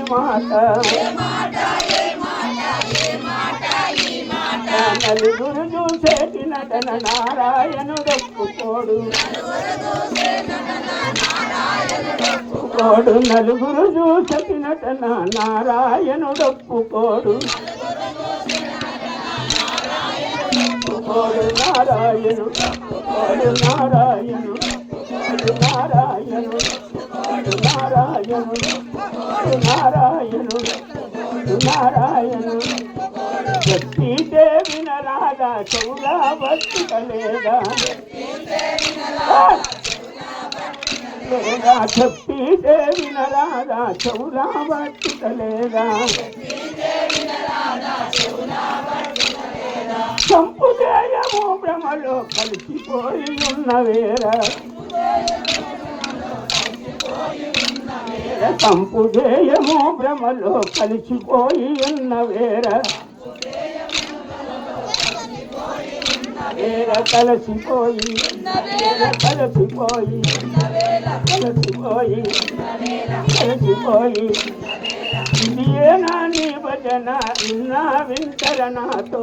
మాట నలుగురు చూసేటి నటన నారాయణుడొప్పుకోడు నలుగురు చూసేటి నటన నారాయణుడొప్పుకోడు నారాయణుడు నారాయణుడు నారాయణుడు నారాయణుడు నారాయణుడు నారాయణుడు శక్తి దేవిన రాగా చౌలా బతుకలేదా శక్తి దేవిన రాగా చౌలా బతుకలేదా సంపుదేయము భ్రమలో కలిసిపోయి ఉన్నవేరా సంపుదేయము భ్రమలో కలిసిపోయి ఉన్నవేరా కలిసిపోయి కలిసిపోయి కలిసిపోయి కలిసిపోయి ఇది ఏనా నీ భజన ఇన్నా వింటర నాతో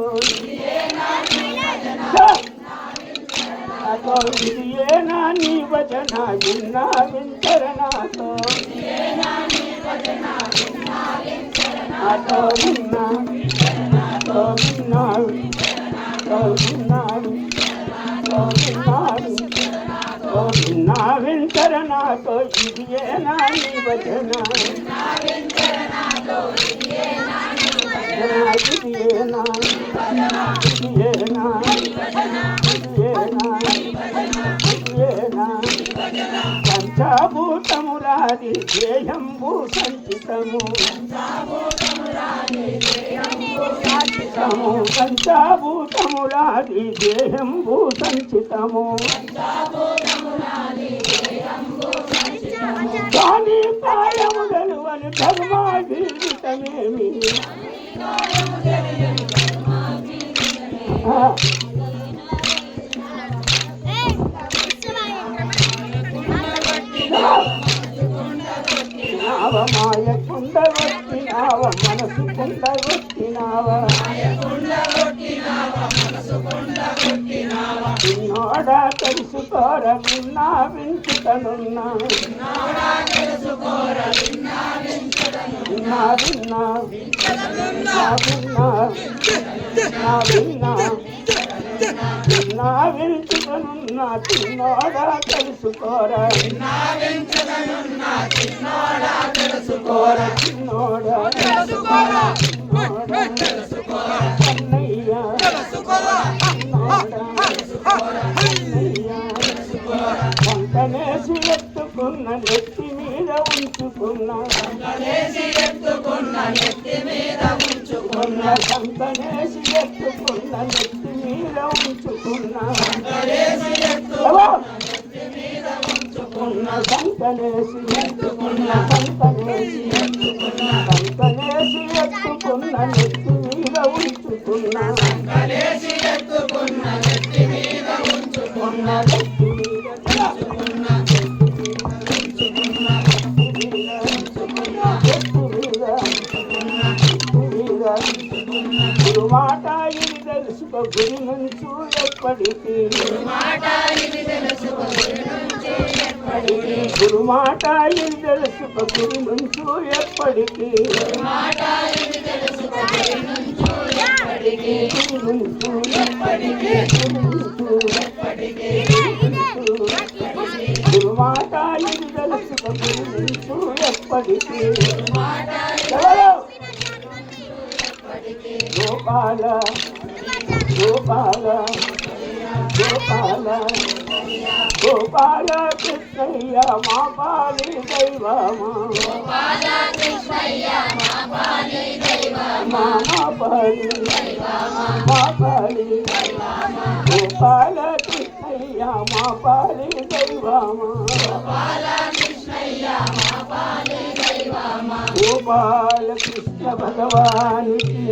ఇది ఏనా నీ భజన ఇన్నా వింటర నాతో నాతో విన్నా నాతో విన్నాడు నా వింటర నాతో ఇది ఏనా నీ భజన పంచభూతములాది దేహంబు సంచితము పంచభూతములాది దేహంబు సంచితము కానీ కాయములను అని ధర్మా జీవితమేమి మాయ కుండగొట్టినావ మనసు కుండగొట్టినావ నిన్నోడా తెలుసుకోర విన్నా వించుతనున్నా విన్నా విన్నా విన్నా విన్నా వించుతనున్నా తిన్నోడా తెలుసుకోర చిన్నోడా అన్నయ్య కంకనేసి ఎత్తుకున్న నెత్తి మీద ఉంచుకున్న కంకనేసి ఎత్తుకున్న నెత్తి మీద ఉంచుకున్న కంకనేసి ఎత్తుకున్న నెత్తి మీద ఉంచుకున్న కంకనేసి ఎత్తుకున్న కంకనేసి ఎత్తుకున్న కంకనేసి ఎత్తుకున్న కంకనేసి ఎత్తుకున్న నెత్తి మీద ఉంచుకున్న కంకనేసి ఎత్తుకున్న నెత్తి మీద ఉంచుకున్న నెత్తి మీద గురుమాట ఇది తెలుసుకో గురి నుంచి ఎప్పటికీ గురుమాట ఇది తెలుసుకో గురి నుంచి ఎప్పటికీ గురుమాట ఇది తెలుసుకో గురి నుంచి ఎప్పటికీ గోపాల గోపాల గోపాల గోపాల కృష్ణయ్య మా పాలి దైవమా మా పాలి మా పాలి గోపాల కృష్ణయ్య మా పాలి దైవమా గోపాల కృష్ణ భగవానికి